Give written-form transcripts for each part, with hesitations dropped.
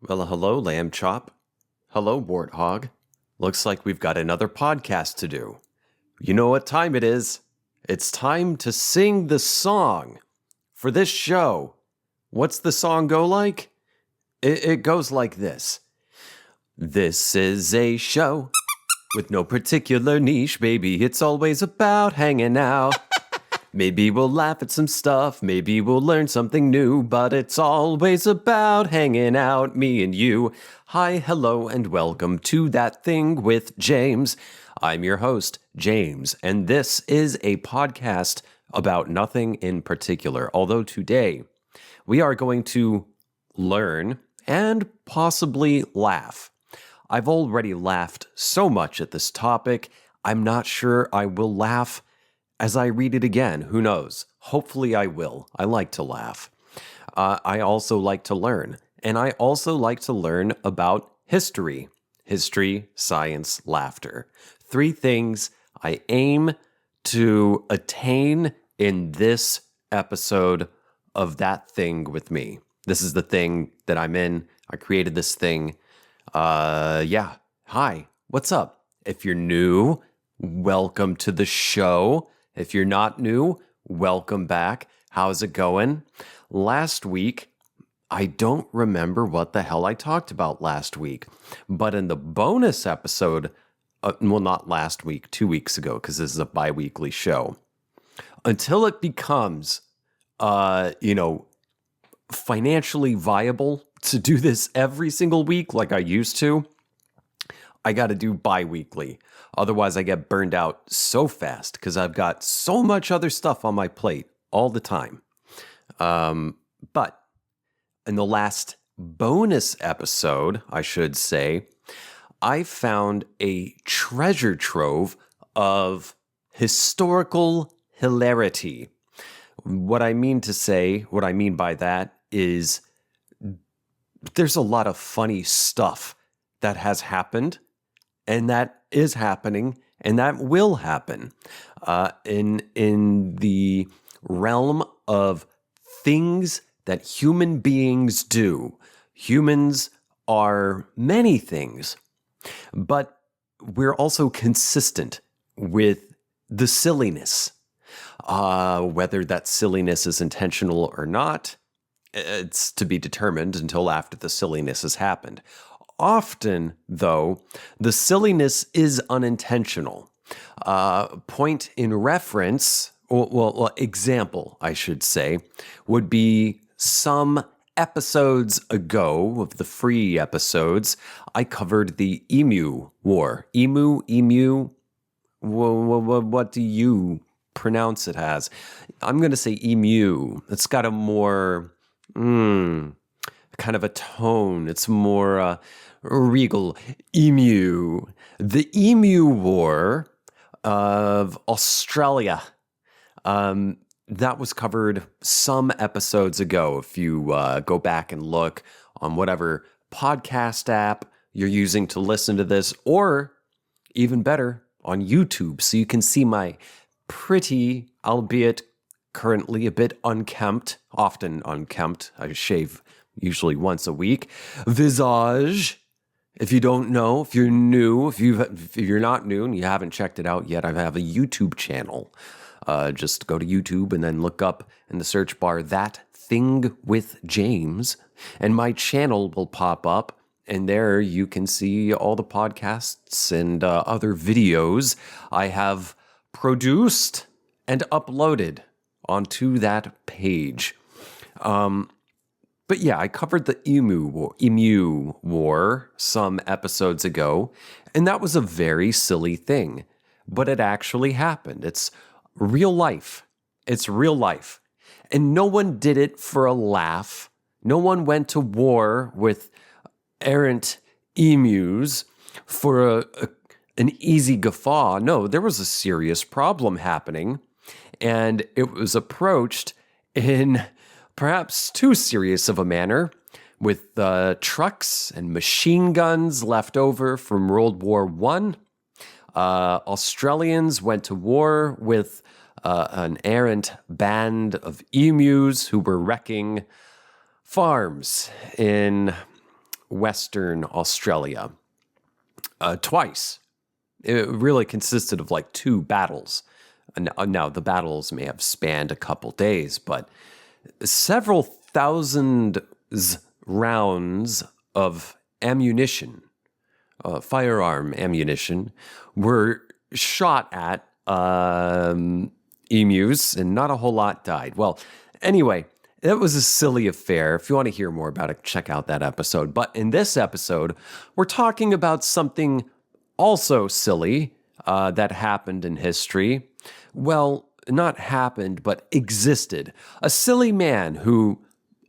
Well, hello, Lamb Chop. Hello, Warthog. Looks like we've got another podcast to do. You know what time it is? It's time to sing the song for this show. What's the song go like? It goes like this. This is a show with no particular niche, baby. It's always about hanging out. Maybe we'll laugh at some stuff, maybe we'll learn something new, but it's always about hanging out, me and you. Hi, hello, and welcome to That Thing with James. I'm your host, James, and this is a podcast about nothing in particular, although today we are going to learn and possibly laugh. I've already laughed so much at this topic, I'm not sure I will laugh as I read it again. Who knows? Hopefully I will. I like to laugh. I also like to learn. And I also like to learn about history. History, science, laughter. Three things I aim to attain in this episode of That Thing with Me. This is the thing that I'm in. I created this thing. Hi, what's up? If you're new, welcome to the show. If you're not new, welcome back. How's it going? Last week, I don't remember what the hell I talked about last week, but in the bonus episode, not last week, 2 weeks ago, because this is a bi-weekly show, until it becomes, financially viable to do this every single week like I used to, I got to do bi-weekly. Otherwise, I get burned out so fast because I've got so much other stuff on my plate all the time. But in the last bonus episode, I should say, I found a treasure trove of historical hilarity. What I mean by that is there's a lot of funny stuff that has happened and that is happening, and that will happen in the realm of things that human beings do. Humans are many things, but we're also consistent with the silliness. Whether that silliness is intentional or not, it's to be determined until after the silliness has happened. Often, though, the silliness is unintentional. Point in reference, example, I should say, would be some episodes ago of the free episodes, I covered the Emu War. Emu, what do you pronounce it as? I'm going to say emu. It's got a more, kind of a tone. It's more regal. Emu. The Emu War of Australia. That was covered some episodes ago. If you go back and look on whatever podcast app you're using to listen to this, or even better, on YouTube, so you can see my pretty, albeit currently a bit unkempt, often unkempt, I shave usually once a week, visage. If you don't know, if you're new, if you're not new and you haven't checked it out yet, I have a YouTube channel. Just go to YouTube and then look up in the search bar, That Thing with James, and my channel will pop up. And there you can see all the podcasts and other videos I have produced and uploaded onto that page. But yeah, I covered the Emu War some episodes ago, and that was a very silly thing. But it actually happened. It's real life. It's real life. And no one did it for a laugh. No one went to war with errant emus for an easy guffaw. No, there was a serious problem happening, and it was approached in perhaps too serious of a manner, with trucks and machine guns left over from World War I. Australians went to war with an errant band of emus who were wrecking farms in Western Australia twice. It really consisted of like 2 battles. Now, the battles may have spanned a couple days, but several thousand rounds of ammunition, firearm ammunition, were shot at emus, and not a whole lot died. Well, anyway, it was a silly affair. If you want to hear more about it, check out that episode. But in this episode, we're talking about something also silly that happened in history. Well, not happened, but existed. A silly man who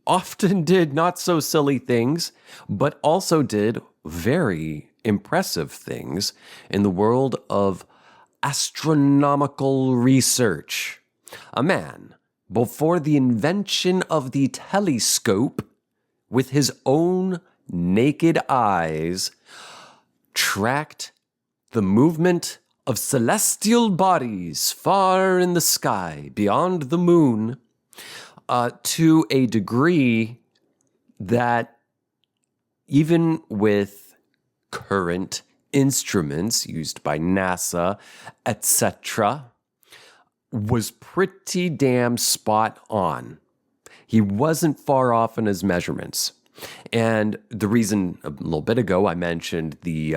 often did not so silly things, but also did very impressive things in the world of astronomical research. A man, before the invention of the telescope, with his own naked eyes, tracked the movement of celestial bodies far in the sky beyond the moon to a degree that even with current instruments used by NASA, etc., was pretty damn spot on. He wasn't far off in his measurements. And the reason a little bit ago I mentioned the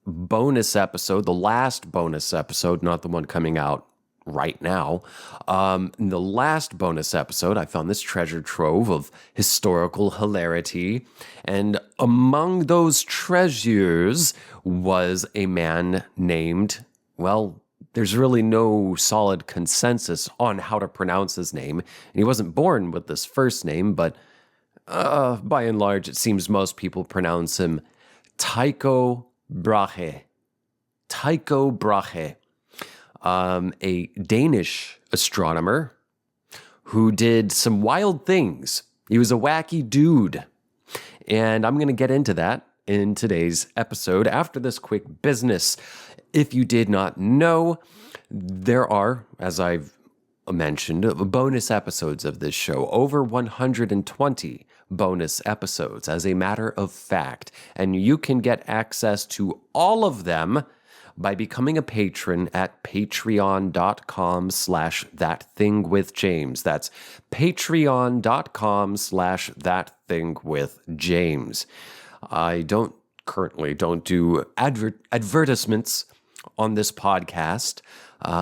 bonus episode, the last bonus episode, not the one coming out right now. In the last bonus episode, I found this treasure trove of historical hilarity. And among those treasures was a man named, well, there's really no solid consensus on how to pronounce his name. And he wasn't born with this first name, but by and large, it seems most people pronounce him Tycho Brahe. Tycho Brahe, a Danish astronomer who did some wild things. He was a wacky dude. And I'm going to get into that in today's episode after this quick business. If you did not know, there are, as I've mentioned, bonus episodes of this show, over 120 bonus episodes, as a matter of fact. And you can get access to all of them by becoming a patron at patreon.com/ThatThingWithJames. That's patreon.com/ThatThingWithJames. I currently don't do advertisements on this podcast.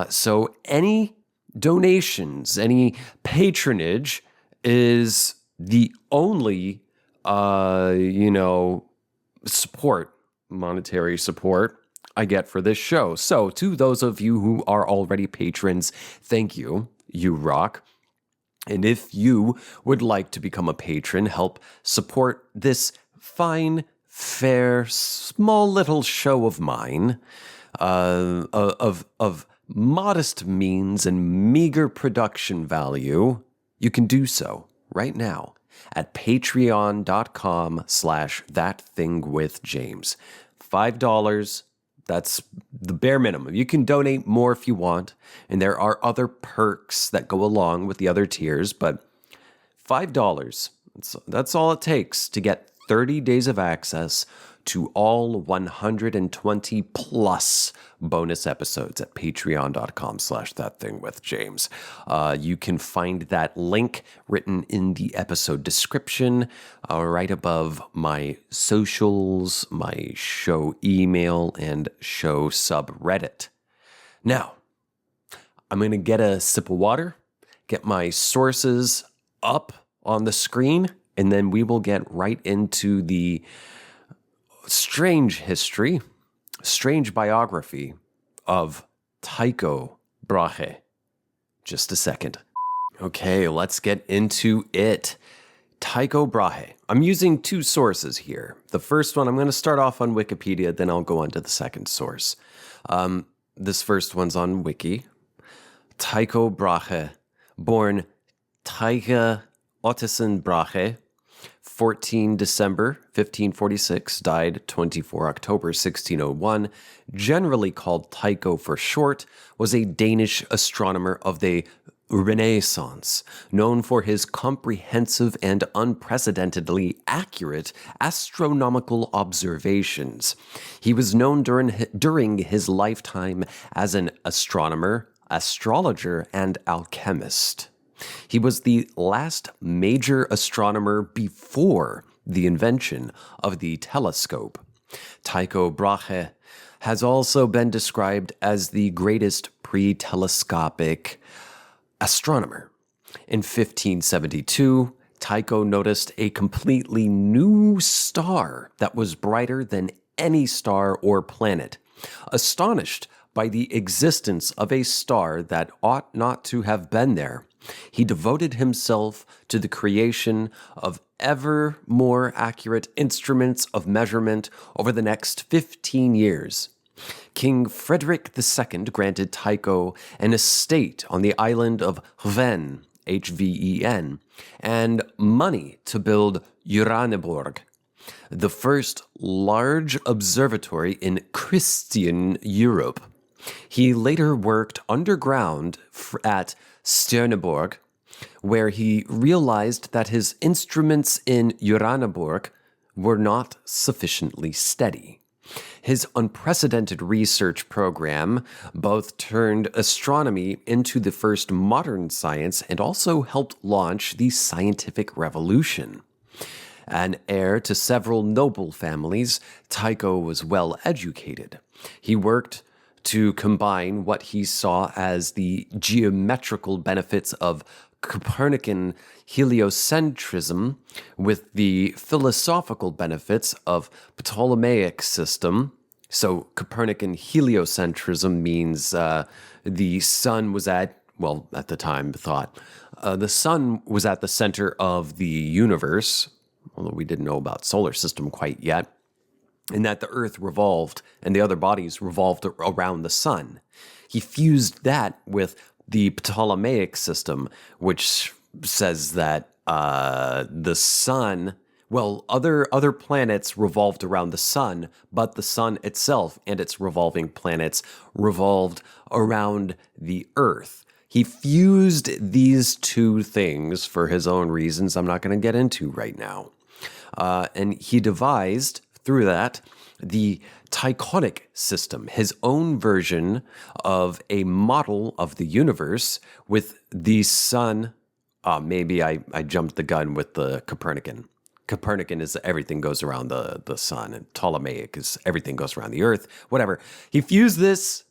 So any donations, any patronage is the only, support, monetary support I get for this show. So to those of you who are already patrons, thank you. You rock. And if you would like to become a patron, help support this fine, fair, small little show of mine, of modest means and meager production value, you can do so right now at patreon.com/ThatThingWithJames. $5, that's the bare minimum. You can donate more if you want, and there are other perks that go along with the other tiers, but $5, that's all it takes to get 30 days of access to all 120 plus bonus episodes at patreon.com/ThatThingWithJames. You can find that link written in the episode description right above my socials, my show email, and show subreddit. Now, I'm going to get a sip of water, get my sources up on the screen, and then we will get right into the strange history, strange biography of Tycho Brahe. Just a second. Okay, let's get into it. Tycho Brahe. I'm using 2 sources here. The first one, I'm going to start off on Wikipedia, then I'll go on to the second source. This first one's on Wiki. Tycho Brahe, born Tycho Ottesen Brahe, 14 December 1546, died 24 October 1601, generally called Tycho for short, was a Danish astronomer of the Renaissance, known for his comprehensive and unprecedentedly accurate astronomical observations. He was known during his lifetime as an astronomer, astrologer, and alchemist. He was the last major astronomer before the invention of the telescope. Tycho Brahe has also been described as the greatest pre-telescopic astronomer. In 1572, Tycho noticed a completely new star that was brighter than any star or planet. Astonished by the existence of a star that ought not to have been there, he devoted himself to the creation of ever more accurate instruments of measurement over the next 15 years. King Frederick II granted Tycho an estate on the island of Hven, Hven, and money to build Uraniborg, the first large observatory in Christian Europe. He later worked underground at Stjerneborg, where he realized that his instruments in Uraniborg were not sufficiently steady. His unprecedented research program both turned astronomy into the first modern science and also helped launch the scientific revolution. An heir to several noble families, Tycho was well educated. He worked to combine what he saw as the geometrical benefits of Copernican heliocentrism with the philosophical benefits of Ptolemaic system. So Copernican heliocentrism means the sun was at the time thought, the sun was at the center of the universe, although we didn't know about solar system quite yet, and that the earth revolved and the other bodies revolved around the sun. He fused that with the Ptolemaic system, which says that the sun, other planets revolved around the sun, but the sun itself and its revolving planets revolved around the earth. He fused these two things for his own reasons I'm not going to get into right now. And he devised, through that, the Tychonic system, his own version of a model of the universe with the sun. Maybe I jumped the gun with the Copernican. Copernican is everything goes around the sun, and Ptolemaic is everything goes around the earth, whatever. He fused this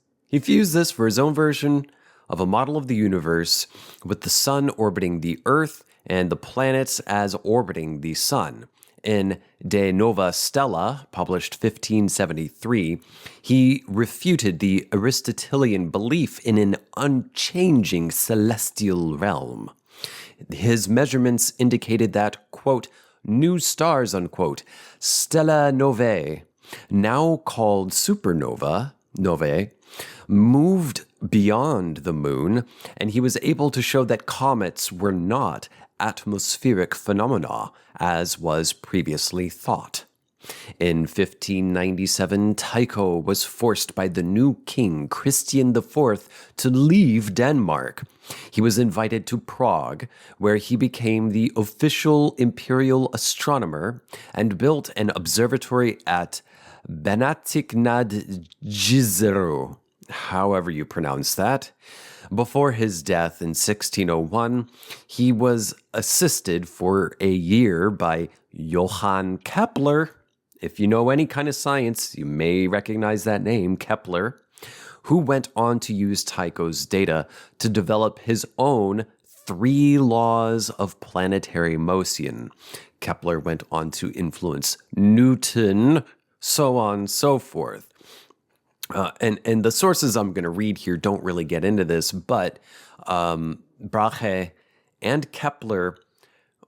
for his own version of a model of the universe with the sun orbiting the earth and the planets as orbiting the sun. In De Nova Stella, published 1573, he refuted the Aristotelian belief in an unchanging celestial realm. His measurements indicated that, quote, new stars, unquote, stella novae, now called novae, moved beyond the moon, and he was able to show that comets were not atmospheric phenomena, as was previously thought. In 1597, Tycho was forced by the new king, Christian IV, to leave Denmark. He was invited to Prague, where he became the official imperial astronomer and built an observatory at Benatick nad Jizero, however you pronounce that. Before his death in 1601, he was assisted for a year by Johann Kepler. If you know any kind of science, you may recognize that name, Kepler, who went on to use Tycho's data to develop his own 3 laws of planetary motion. Kepler went on to influence Newton, so on and so forth. And the sources I'm going to read here don't really get into this, but Brahe and Kepler,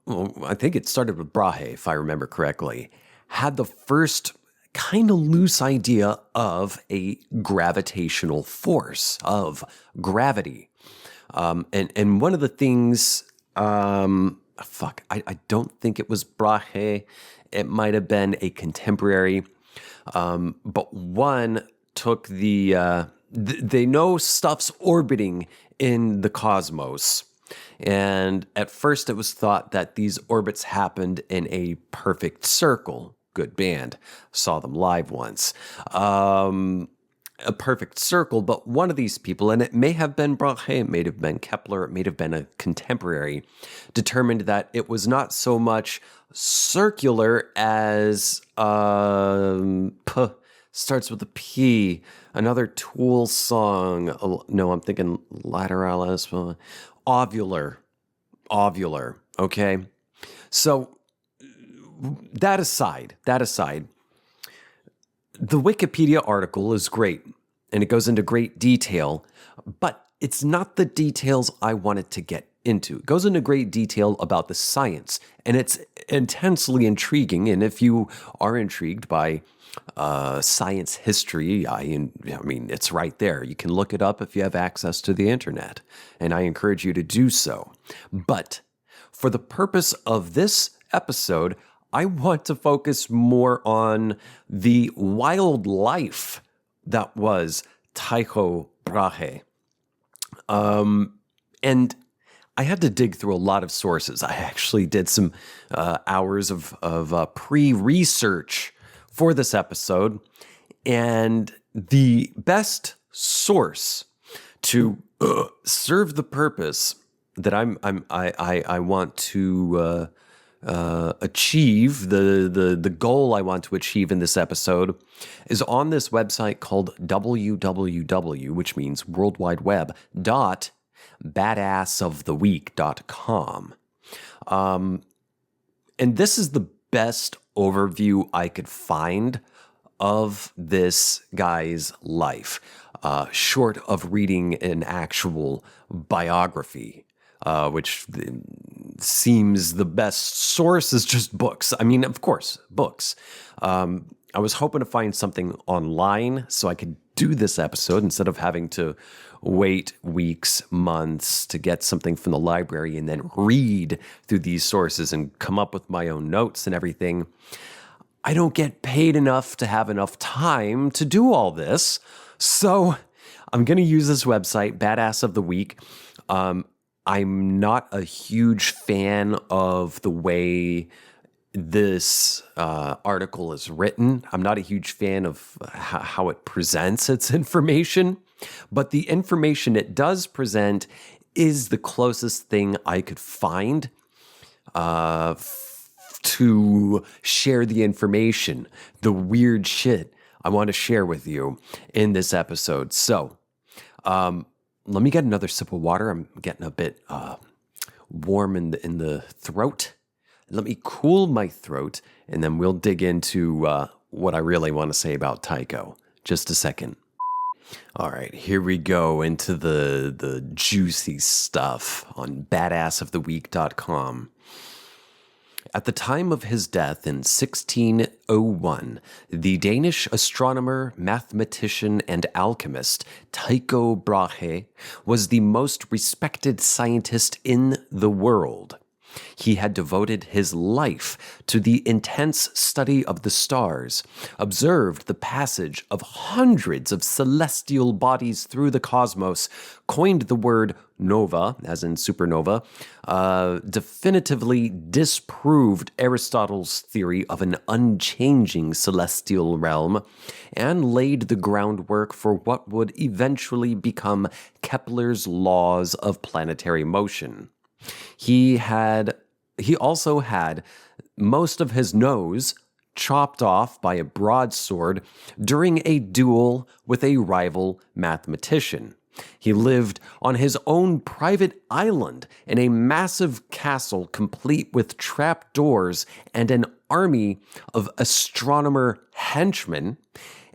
I think it started with Brahe, if I remember correctly, had the first kind of loose idea of a gravitational force, of gravity. And one of the things, I don't think it was Brahe. It might have been a contemporary, but one took the they know stuff's orbiting in the cosmos. And at first it was thought that these orbits happened in a perfect circle. Good band. Saw them live once. A perfect circle, but one of these people, and it may have been Brahe, it may have been Kepler, it may have been a contemporary, determined that it was not so much circular as starts with a P. Another Tool song. No, I'm thinking lateralis. Ovular. Okay. So that aside, the Wikipedia article is great and it goes into great detail, but it's not the details I wanted to get into. It goes into great detail about the science, and it's intensely intriguing. And if you are intrigued by science history, I mean, it's right there. You can look it up if you have access to the internet, and I encourage you to do so. But for the purpose of this episode, I want to focus more on the wild life that was Tycho Brahe. And I had to dig through a lot of sources. I actually did some hours of pre-research for this episode. And the best source to serve the purpose that I want to achieve, the goal I want to achieve in this episode, is on this website called www, which means World Wide Web, badassoftheweek.com. And this is the best overview I could find of this guy's life, short of reading an actual biography. Which seems the best source is just books. I mean, of course, books. I was hoping to find something online so I could do this episode instead of having to wait weeks, months to get something from the library and then read through these sources and come up with my own notes and everything. I don't get paid enough to have enough time to do all this. So I'm going to use this website, Badass of the Week. I'm not a huge fan of the way this article is written. I'm not a huge fan of how it presents its information, but the information it does present is the closest thing I could find to share the information, the weird shit I want to share with you in this episode. So, let me get another sip of water. I'm getting a bit warm in the throat. Let me cool my throat, and then we'll dig into what I really want to say about Tycho. Just a second. All right, here we go into the juicy stuff on badassoftheweek.com. At the time of his death in 1601, the Danish astronomer, mathematician, and alchemist Tycho Brahe was the most respected scientist in the world. He had devoted his life to the intense study of the stars, observed the passage of hundreds of celestial bodies through the cosmos, coined the word nova, as in supernova, definitively disproved Aristotle's theory of an unchanging celestial realm, and laid the groundwork for what would eventually become Kepler's laws of planetary motion. He also had most of his nose chopped off by a broadsword during a duel with a rival mathematician. He lived on his own private island in a massive castle complete with trapdoors and an army of astronomer henchmen,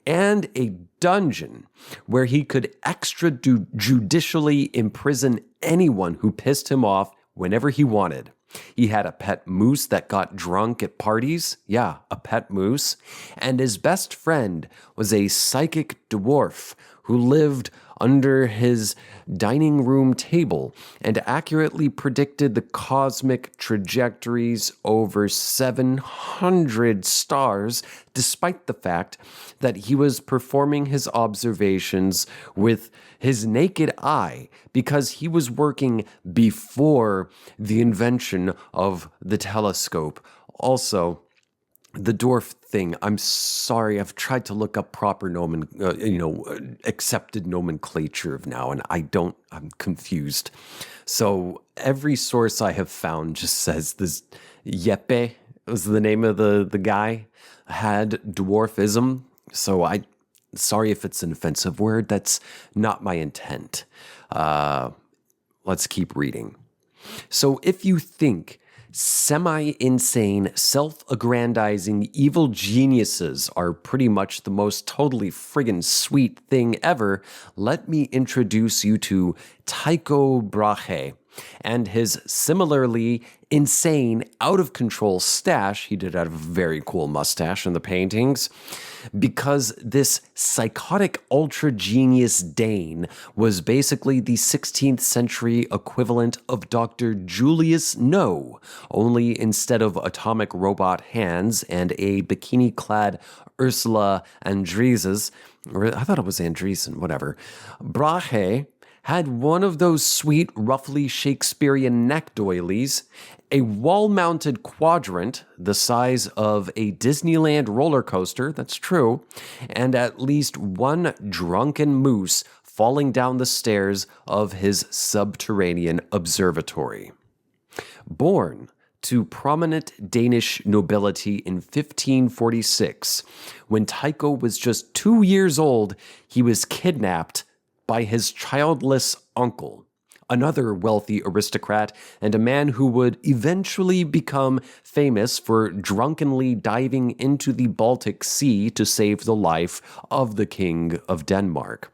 and a dungeon where he could extrajudicially imprison anyone who pissed him off whenever he wanted. He had a pet moose that got drunk at parties. Yeah, a pet moose. And his best friend was a psychic dwarf who lived under his dining room table and accurately predicted the cosmic trajectories over 700 stars, despite the fact that he was performing his observations with his naked eye because he was working before the invention of the telescope. Also, the dwarf thing, I'm sorry, I've tried to look up proper accepted nomenclature now, and I'm confused. So every source I have found just says this Yeppe was the name of the guy, had dwarfism. So sorry if it's an offensive word, that's not my intent. Let's keep reading. So if you think semi-insane, self-aggrandizing evil geniuses are pretty much the most totally friggin' sweet thing ever, let me introduce you to Tycho Brahe and his similarly insane, out-of-control stash. He did have a very cool mustache in the paintings, because this psychotic ultra-genius Dane was basically the 16th century equivalent of Dr. Julius No, only instead of atomic robot hands and a bikini-clad Ursula Andreas's, or I thought it was Andreessen, whatever, Brahe had one of those sweet, roughly Shakespearean neck doilies, a wall-mounted quadrant the size of a Disneyland roller coaster, that's true, and at least one drunken moose falling down the stairs of his subterranean observatory. Born to prominent Danish nobility in 1546, when Tycho was just 2 years old, he was kidnapped by his childless uncle, another wealthy aristocrat and a man who would eventually become famous for drunkenly diving into the Baltic Sea to save the life of the King of Denmark.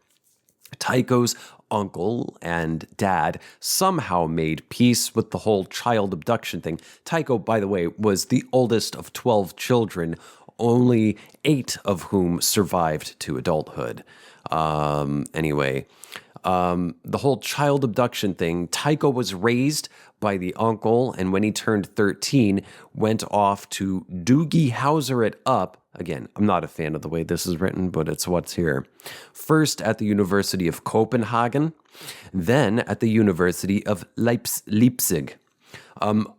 Tycho's uncle and dad somehow made peace with the whole child abduction thing. Tycho, by the way, was the oldest of 12 children, only 8 of whom survived to adulthood. The whole child abduction thing, Tycho was raised by the uncle, and when he turned 13, went off to Doogie Howser it up. Again, I'm not a fan of the way this is written, but it's what's here. First at the University of Copenhagen, then at the University of Leipzig.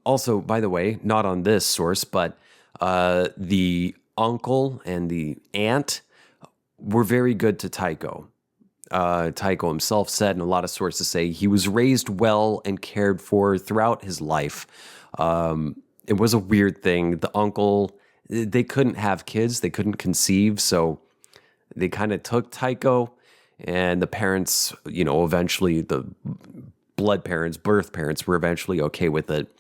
Also, by the way, not on this source, but the uncle and the aunt were very good to Tycho. Tycho himself said, and a lot of sources say, he was raised well and cared for throughout his life. It was a weird thing. The uncle, they couldn't have kids. They couldn't conceive. So they kind of took Tycho, and the parents, eventually the blood parents, birth parents were eventually okay with it.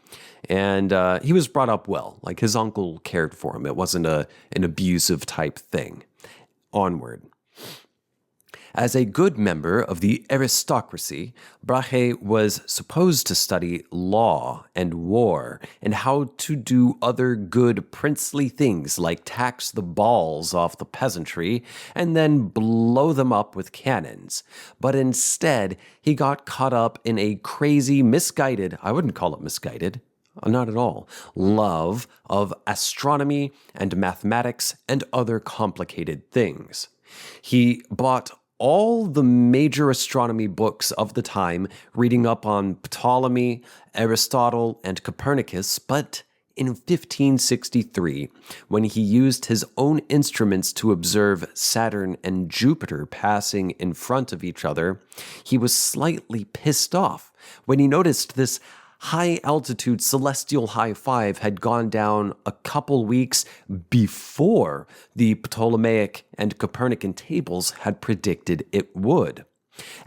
And he was brought up well. Like, his uncle cared for him. It wasn't an abusive type thing. Onward. As a good member of the aristocracy, Brahe was supposed to study law and war and how to do other good princely things like tax the balls off the peasantry and then blow them up with cannons. But instead, he got caught up in a crazy, misguided, I wouldn't call it misguided, not at all, love of astronomy and mathematics and other complicated things. He bought all the major astronomy books of the time, reading up on Ptolemy, Aristotle, and Copernicus, but in 1563, when he used his own instruments to observe Saturn and Jupiter passing in front of each other, he was slightly pissed off when he noticed this high-altitude celestial high five had gone down a couple weeks before the Ptolemaic and Copernican tables had predicted it would.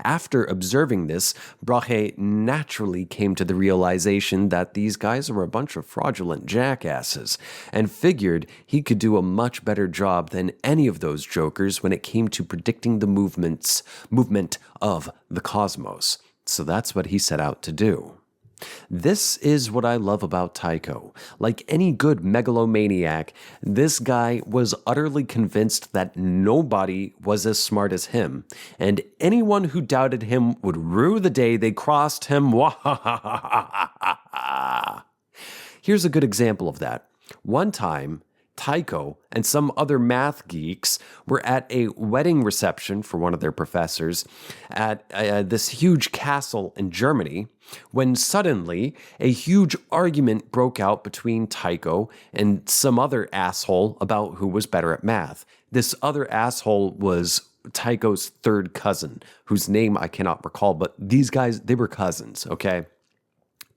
After observing this, Brahe naturally came to the realization that these guys were a bunch of fraudulent jackasses, and figured he could do a much better job than any of those jokers when it came to predicting the movement of the cosmos. So that's what he set out to do. This is what I love about Tycho. Like any good megalomaniac, this guy was utterly convinced that nobody was as smart as him, and anyone who doubted him would rue the day they crossed him. Here's a good example of that. One time, Tycho and some other math geeks were at a wedding reception for one of their professors at this huge castle in Germany when suddenly a huge argument broke out between Tycho and some other asshole about who was better at math. This other asshole was Tycho's third cousin, whose name I cannot recall, but these guys, they were cousins, okay?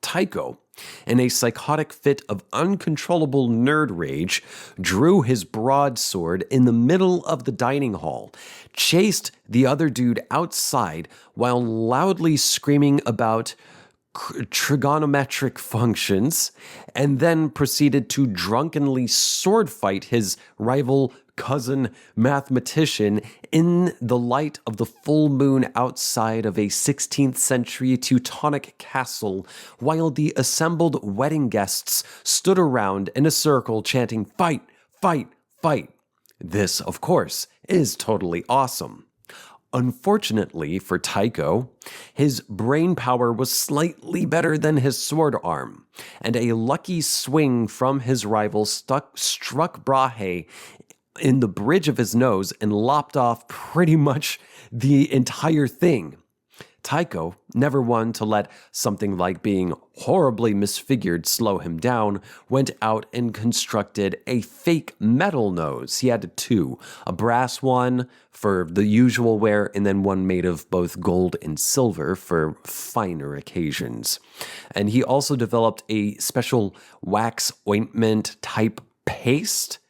Tycho, in a psychotic fit of uncontrollable nerd rage, drew his broadsword in the middle of the dining hall, chased the other dude outside while loudly screaming about trigonometric functions, and then proceeded to drunkenly sword fight his rival cousin mathematician in the light of the full moon outside of a 16th century Teutonic castle, while the assembled wedding guests stood around in a circle chanting, "Fight, fight, fight." This, of course, is totally awesome. Unfortunately for Tycho, his brain power was slightly better than his sword arm, and a lucky swing from his rival struck Brahe in the bridge of his nose and lopped off pretty much the entire thing. Tycho, never one to let something like being horribly misfigured slow him down, went out and constructed a fake metal nose. He had two, a brass one for the usual wear, and then one made of both gold and silver for finer occasions. And he also developed a special wax ointment type paste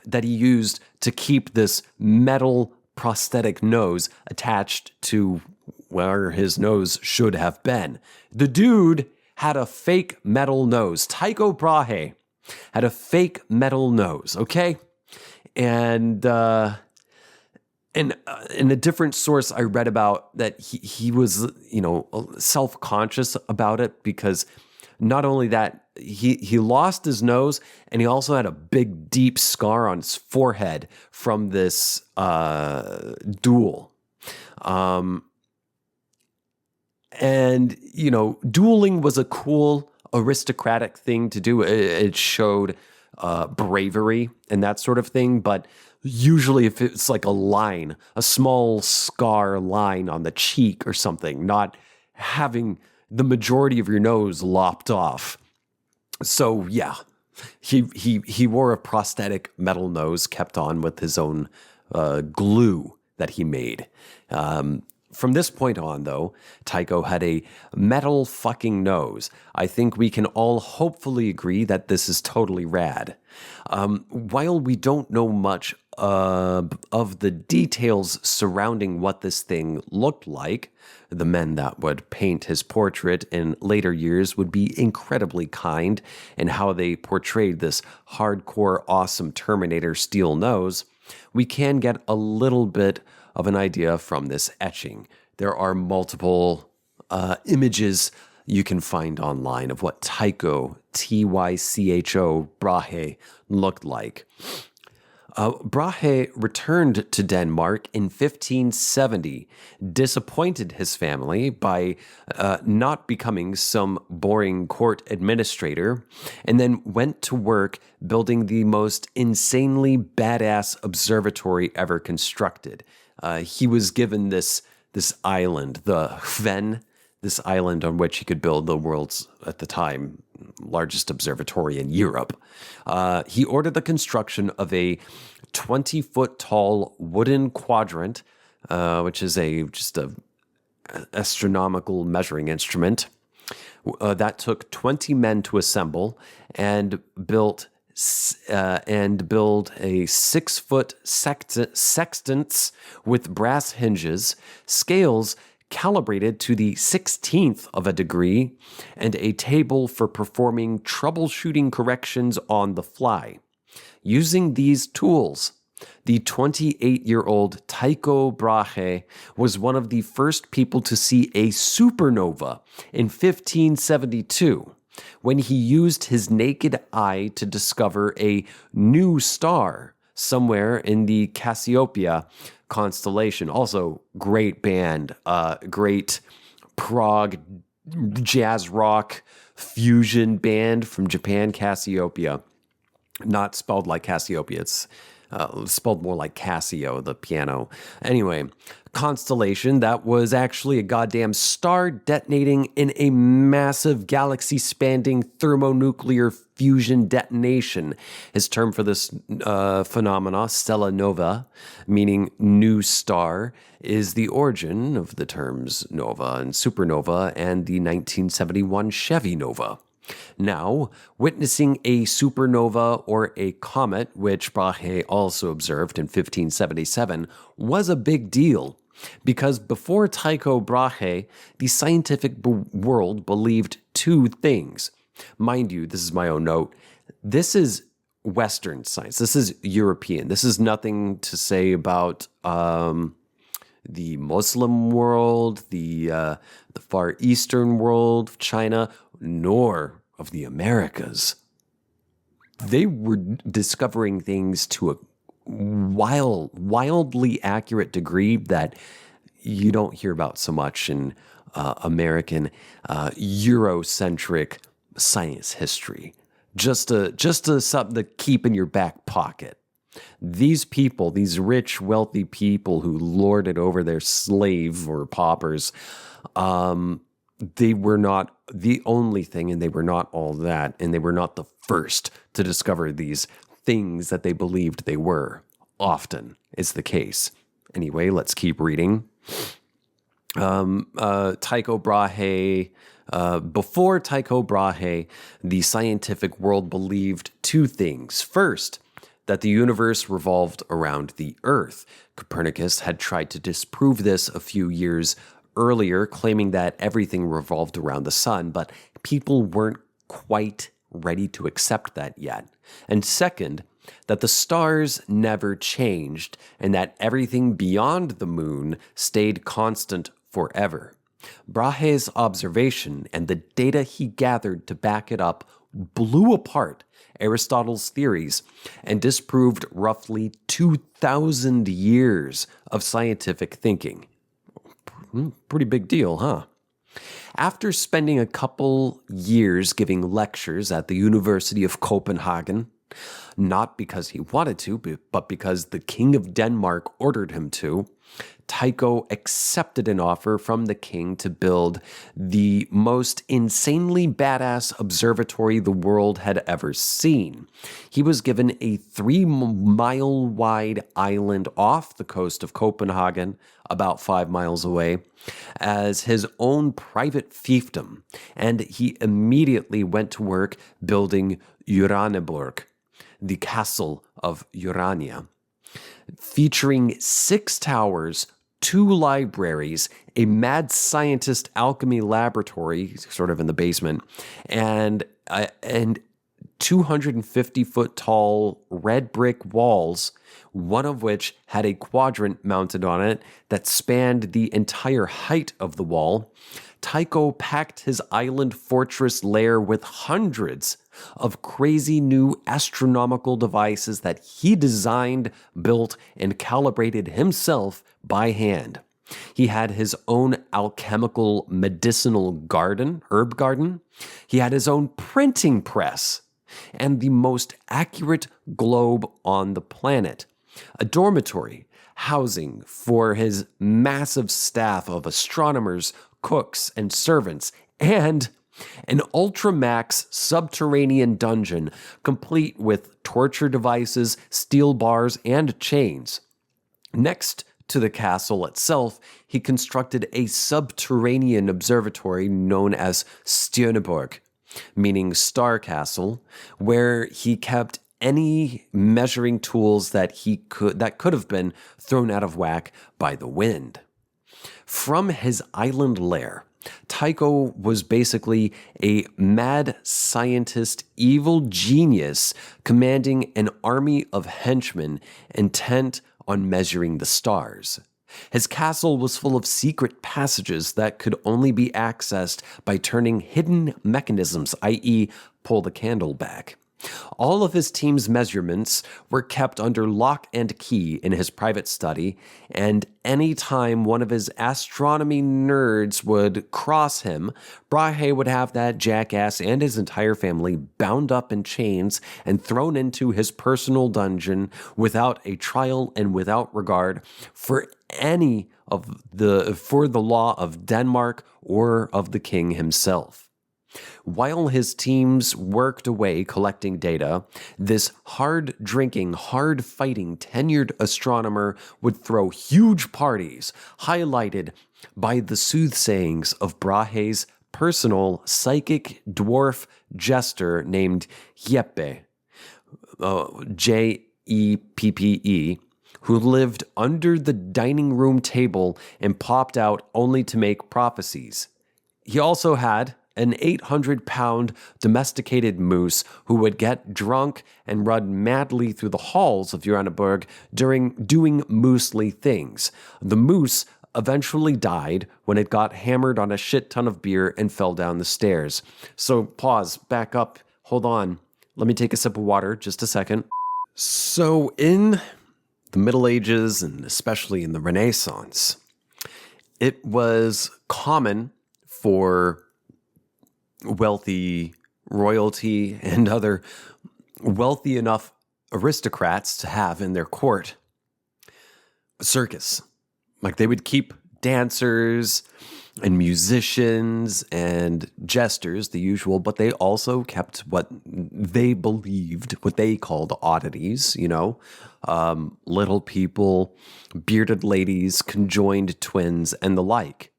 that he used to keep this metal prosthetic nose attached to where his nose should have been. The dude had a fake metal nose. Tycho Brahe had a fake metal nose, okay? And in a different source I read about that he was, self-conscious about it because not only that, he lost his nose, and he also had a big, deep scar on his forehead from this duel. And, dueling was a cool aristocratic thing to do. It showed bravery and that sort of thing. But usually if it's like a small scar line on the cheek or something, not having the majority of your nose lopped off. So, yeah, he wore a prosthetic metal nose kept on with his own glue that he made. From this point on, though, Tycho had a metal fucking nose. I think we can all hopefully agree that this is totally rad. While we don't know much of the details surrounding what this thing looked like, the men that would paint his portrait in later years would be incredibly kind in how they portrayed this hardcore, awesome Terminator steel nose, we can get a little bit of an idea from this etching. There are multiple images you can find online of what Tycho, Tycho, Brahe looked like. Brahe returned to Denmark in 1570, disappointed his family by not becoming some boring court administrator, and then went to work building the most insanely badass observatory ever constructed. He was given this island, the Ven, this island on which he could build the world's, at the time, largest observatory in Europe. He ordered the construction of a 20-foot tall wooden quadrant, which is just a astronomical measuring instrument, that took 20 men to assemble and build a 6-foot sextants with brass hinges, scales calibrated to the 16th of a degree, and a table for performing troubleshooting corrections on the fly. Using these tools, The 28-year-old Tycho Brahe was one of the first people to see a supernova in 1572, when he used his naked eye to discover a new star somewhere in the Cassiopeia constellation. Also, great band, great prog jazz rock fusion band from Japan, Cassiopeia. Not spelled like Cassiopeia, it's spelled more like Casio, the piano. Anyway, constellation that was actually a goddamn star detonating in a massive galaxy-spanning thermonuclear fusion detonation. His term for this phenomena, stella nova, meaning new star, is the origin of the terms nova and supernova and the 1971 Chevy Nova. Now, witnessing a supernova or a comet, which Brahe also observed in 1577, was a big deal, because before Tycho Brahe, the scientific world believed two things. Mind you, this is my own note. This is Western science. This is European. This is nothing to say about the Muslim world, the Far Eastern world, China, nor of the Americas. They were discovering things to a wildly accurate degree that you don't hear about so much in American Eurocentric science history. Just something to keep in your back pocket. These people, these rich, wealthy people who lorded over their slave or paupers, they were not the only thing, and they were not all that, and they were not the first to discover these things that they believed they were. Often is the case. Anyway, let's keep reading. Tycho Brahe, before Tycho Brahe, the scientific world believed two things. First, that the universe revolved around the Earth. Copernicus had tried to disprove this a few years earlier, claiming that everything revolved around the sun, but people weren't quite ready to accept that yet. And second, that the stars never changed and that everything beyond the moon stayed constant forever. Brahe's observation and the data he gathered to back it up blew apart Aristotle's theories and disproved roughly 2,000 years of scientific thinking. Pretty big deal, huh? After spending a couple years giving lectures at the University of Copenhagen, not because he wanted to, but because the King of Denmark ordered him to, Tycho accepted an offer from the king to build the most insanely badass observatory the world had ever seen. He was given a 3-mile-wide island off the coast of Copenhagen, about 5 miles away, as his own private fiefdom, and he immediately went to work building Uraneborg, the castle of Urania, featuring 6 towers, 2 libraries, a mad scientist alchemy laboratory, sort of in the basement, and 250-foot tall red brick walls, one of which had a quadrant mounted on it that spanned the entire height of the wall. Tycho packed his island fortress lair with hundreds of crazy new astronomical devices that he designed, built, and calibrated himself by hand. He had his own alchemical medicinal garden, herb garden. He had his own printing press and the most accurate globe on the planet, a dormitory, housing for his massive staff of astronomers, cooks, and servants, and an ultramax subterranean dungeon complete with torture devices, steel bars, and chains. Next to the castle itself, he constructed a subterranean observatory known as Stjerneborg, meaning star castle, where he kept any measuring tools that could have been thrown out of whack by the wind. From his island lair, Tycho was basically a mad scientist, evil genius commanding an army of henchmen intent on measuring the stars. His castle was full of secret passages that could only be accessed by turning hidden mechanisms, i.e., pull the candle back. All of his team's measurements were kept under lock and key in his private study, and any time one of his astronomy nerds would cross him, Brahe would have that jackass and his entire family bound up in chains and thrown into his personal dungeon without a trial and without regard for the law of Denmark or of the king himself. While his teams worked away collecting data, this hard-drinking, hard-fighting, tenured astronomer would throw huge parties, highlighted by the soothsayings of Brahe's personal psychic dwarf jester named Jeppe, Jeppe, who lived under the dining room table and popped out only to make prophecies. He also had an 800-pound domesticated moose who would get drunk and run madly through the halls of Uraniborg doing moosely things. The moose eventually died when it got hammered on a shit ton of beer and fell down the stairs. So pause, back up, hold on. Let me take a sip of water, just a second. So in the Middle Ages, and especially in the Renaissance, it was common for wealthy royalty and other wealthy enough aristocrats to have in their court a circus. Like they would keep dancers and musicians and jesters, the usual, but they also kept what they believed, what they called oddities, little people, bearded ladies, conjoined twins, and the like.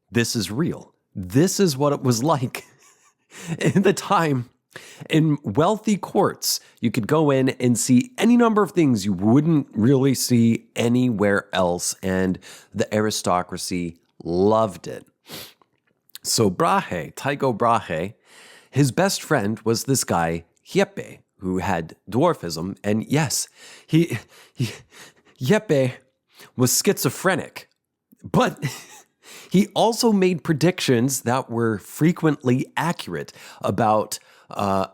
This is real. This is what it was like in the time. In wealthy courts, you could go in and see any number of things you wouldn't really see anywhere else, and the aristocracy loved it. So Brahe, Tycho Brahe, his best friend was this guy, Jeppe, who had dwarfism, and yes, Jeppe was schizophrenic, but he also made predictions that were frequently accurate about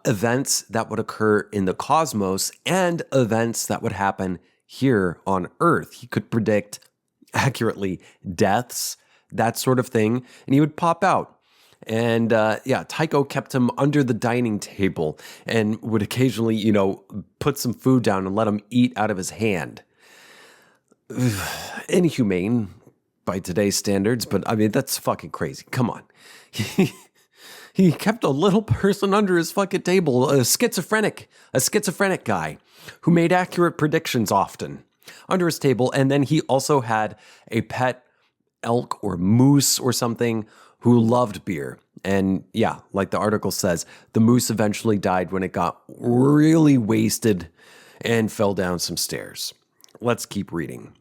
events that would occur in the cosmos and events that would happen here on Earth. He could predict accurately deaths, that sort of thing, and he would pop out. And Tycho kept him under the dining table and would occasionally, put some food down and let him eat out of his hand. Inhumane by today's standards, but I mean, that's fucking crazy. Come on. He kept a little person under his fucking table, a schizophrenic guy who made accurate predictions often under his table. And then he also had a pet elk or moose or something who loved beer. And yeah, like the article says, the moose eventually died when it got really wasted and fell down some stairs. Let's keep reading.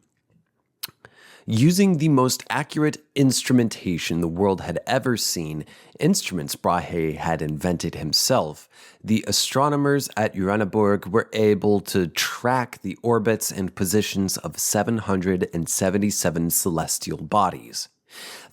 Using the most accurate instrumentation the world had ever seen, instruments Brahe had invented himself, the astronomers at Uraniborg were able to track the orbits and positions of 777 celestial bodies.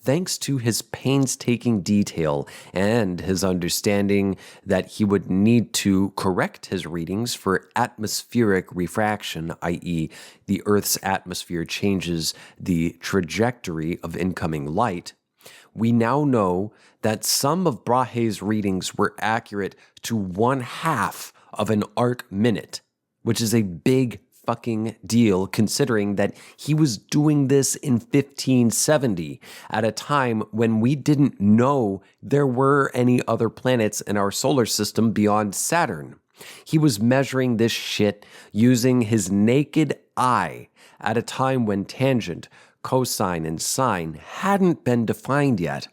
Thanks to his painstaking detail and his understanding that he would need to correct his readings for atmospheric refraction, i.e., the Earth's atmosphere changes the trajectory of incoming light, we now know that some of Brahe's readings were accurate to 1/2 of an arc minute, which is a big fucking deal considering that he was doing this in 1570 at a time when we didn't know there were any other planets in our solar system beyond Saturn. He was measuring this shit using his naked eye at a time when tangent, cosine, and sine hadn't been defined yet.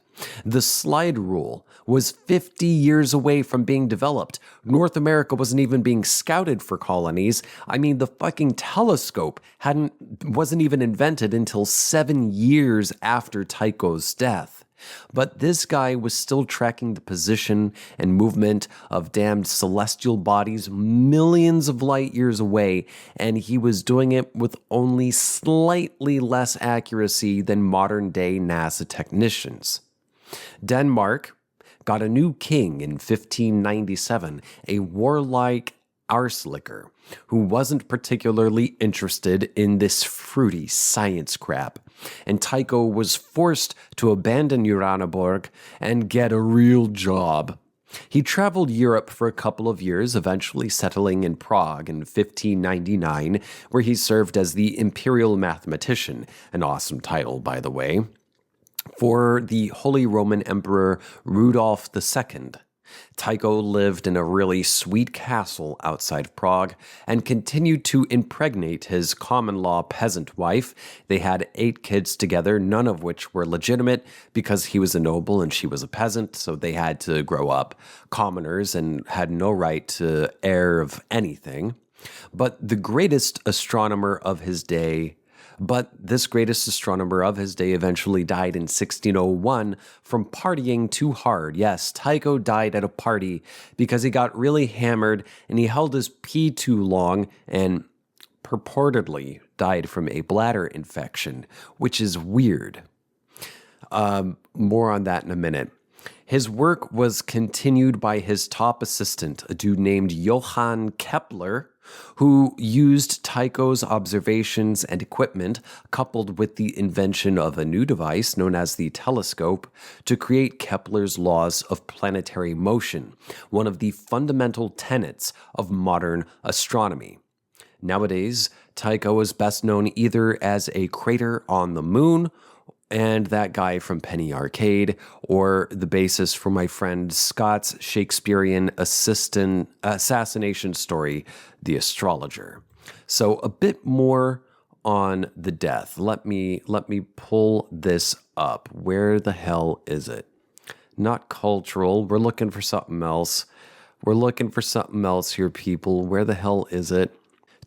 The slide rule was 50 years away from being developed. North America wasn't even being scouted for colonies. I mean, the fucking telescope wasn't even invented until 7 years after Tycho's death. But this guy was still tracking the position and movement of damned celestial bodies millions of light years away, and he was doing it with only slightly less accuracy than modern-day NASA technicians. Denmark got a new king in 1597, a warlike arslicker who wasn't particularly interested in this fruity science crap, and Tycho was forced to abandon Uraniborg and get a real job. He traveled Europe for a couple of years, eventually settling in Prague in 1599, where he served as the imperial mathematician, an awesome title, by the way, for the Holy Roman Emperor Rudolf II. Tycho lived in a really sweet castle outside of Prague and continued to impregnate his common-law peasant wife. They had 8 kids together, none of which were legitimate because he was a noble and she was a peasant, so they had to grow up commoners and had no right to heir of anything. But this greatest astronomer of his day eventually died in 1601 from partying too hard. Yes, Tycho died at a party because he got really hammered and he held his pee too long and purportedly died from a bladder infection, which is weird. More on that in a minute. His work was continued by his top assistant, a dude named Johann Kepler, who used Tycho's observations and equipment, coupled with the invention of a new device known as the telescope, to create Kepler's laws of planetary motion, one of the fundamental tenets of modern astronomy. Nowadays, Tycho is best known either as a crater on the moon and that guy from Penny Arcade, or the basis for my friend Scott's Shakespearean assassination story, The Astrologer. So a bit more on the death. Let me pull this up. Where the hell is it? Not cultural. We're looking for something else. We're looking for something else here, people. Where the hell is it?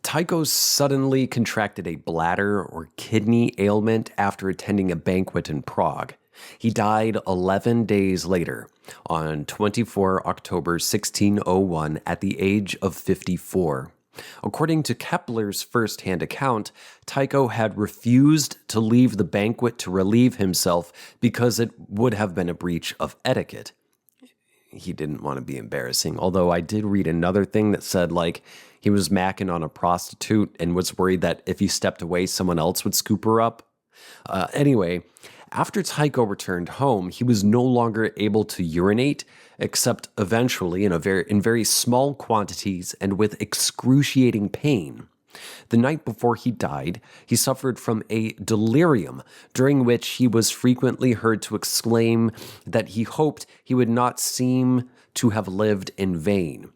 Tycho suddenly contracted a bladder or kidney ailment after attending a banquet in Prague. He died 11 days later, on 24 October 1601, at the age of 54. According to Kepler's first-hand account, Tycho had refused to leave the banquet to relieve himself because it would have been a breach of etiquette. He didn't want to be embarrassing, although I did read another thing that said, he was macking on a prostitute and was worried that if he stepped away, someone else would scoop her up. Anyway, after Tycho returned home, he was no longer able to urinate, except eventually in very small quantities and with excruciating pain. The night before he died, he suffered from a delirium, during which he was frequently heard to exclaim that he hoped he would not seem to have lived in vain.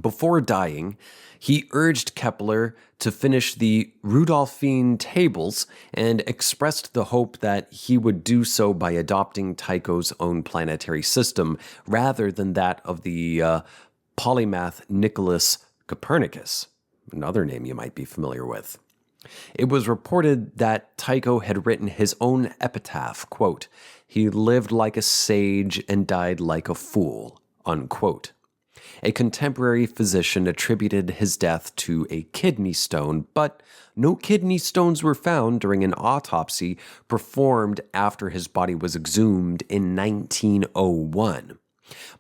Before dying, he urged Kepler to finish the Rudolphine tables and expressed the hope that he would do so by adopting Tycho's own planetary system rather than that of the polymath Nicholas Copernicus, another name you might be familiar with. It was reported that Tycho had written his own epitaph, quote, "He lived like a sage and died like a fool," unquote. A contemporary physician attributed his death to a kidney stone, but no kidney stones were found during an autopsy performed after his body was exhumed in 1901.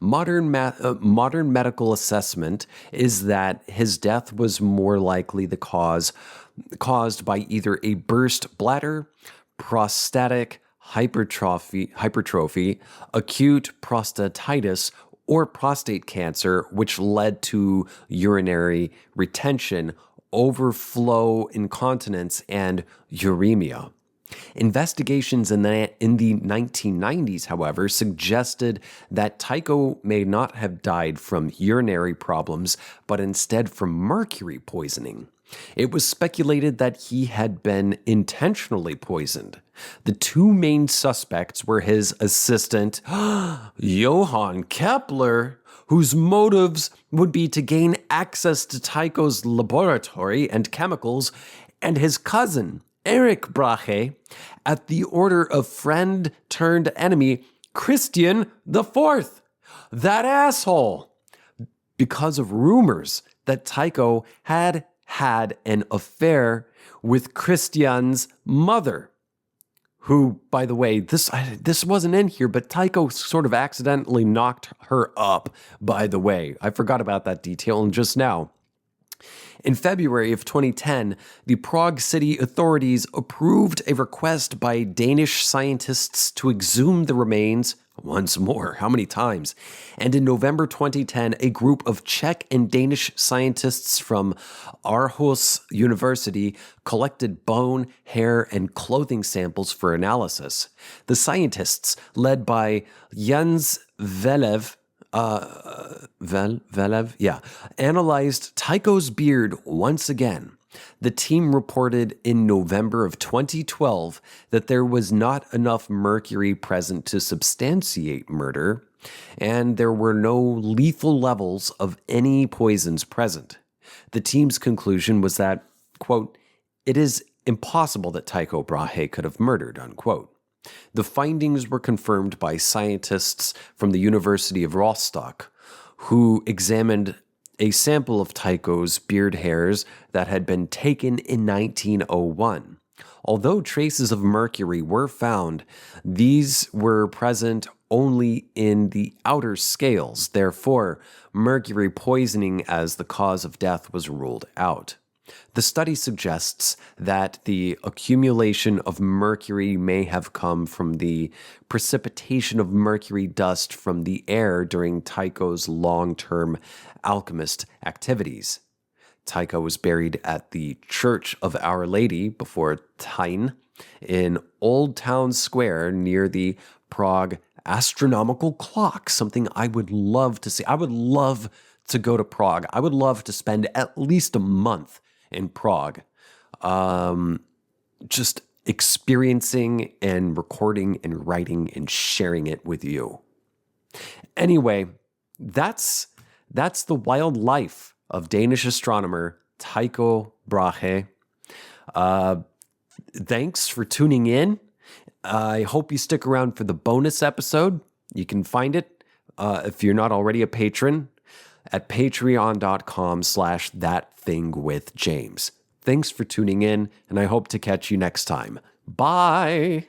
Modern medical assessment is that his death was more likely caused by either a burst bladder, prostatic hypertrophy, acute prostatitis, or prostate cancer, which led to urinary retention, overflow incontinence, and uremia. Investigations in the 1990s, however, suggested that Tycho may not have died from urinary problems, but instead from mercury poisoning. It was speculated that he had been intentionally poisoned. The two main suspects were his assistant, Johann Kepler, whose motives would be to gain access to Tycho's laboratory and chemicals, and his cousin, Erich Brahe, at the order of friend turned enemy, Christian IV. That asshole! Because of rumors that Tycho had an affair with Christian's mother, who, by the way, this wasn't in here, but Tycho sort of accidentally knocked her up, by the way. I forgot about that detail just now. In February of 2010, the Prague city authorities approved a request by Danish scientists to exhume the remains once more. How many times? And in November 2010, a group of Czech and Danish scientists from Aarhus University collected bone, hair, and clothing samples for analysis. The scientists, led by Jens Velev, analyzed Tycho's beard once again. The team reported in November of 2012 that there was not enough mercury present to substantiate murder, and there were no lethal levels of any poisons present. The team's conclusion was that, quote, "it is impossible that Tycho Brahe could have murdered," unquote. The findings were confirmed by scientists from the University of Rostock, who examined a sample of Tycho's beard hairs that had been taken in 1901. Although traces of mercury were found, these were present only in the outer scales. Therefore, mercury poisoning as the cause of death was ruled out. The study suggests that the accumulation of mercury may have come from the precipitation of mercury dust from the air during Tycho's long-term alchemist activities. Tycho was buried at the Church of Our Lady before Tyne in Old Town Square near the Prague astronomical clock, something I would love to see. I would love to go to Prague. I would love to spend at least a month in Prague, just experiencing and recording and writing and sharing it with you. Anyway, that's the wild life of Danish astronomer Tycho Brahe. Thanks for tuning in. I hope you stick around for the bonus episode. You can find it, if you're not already a patron, at patreon.com/ThatThingWithJames. Thanks for tuning in, and I hope to catch you next time. Bye!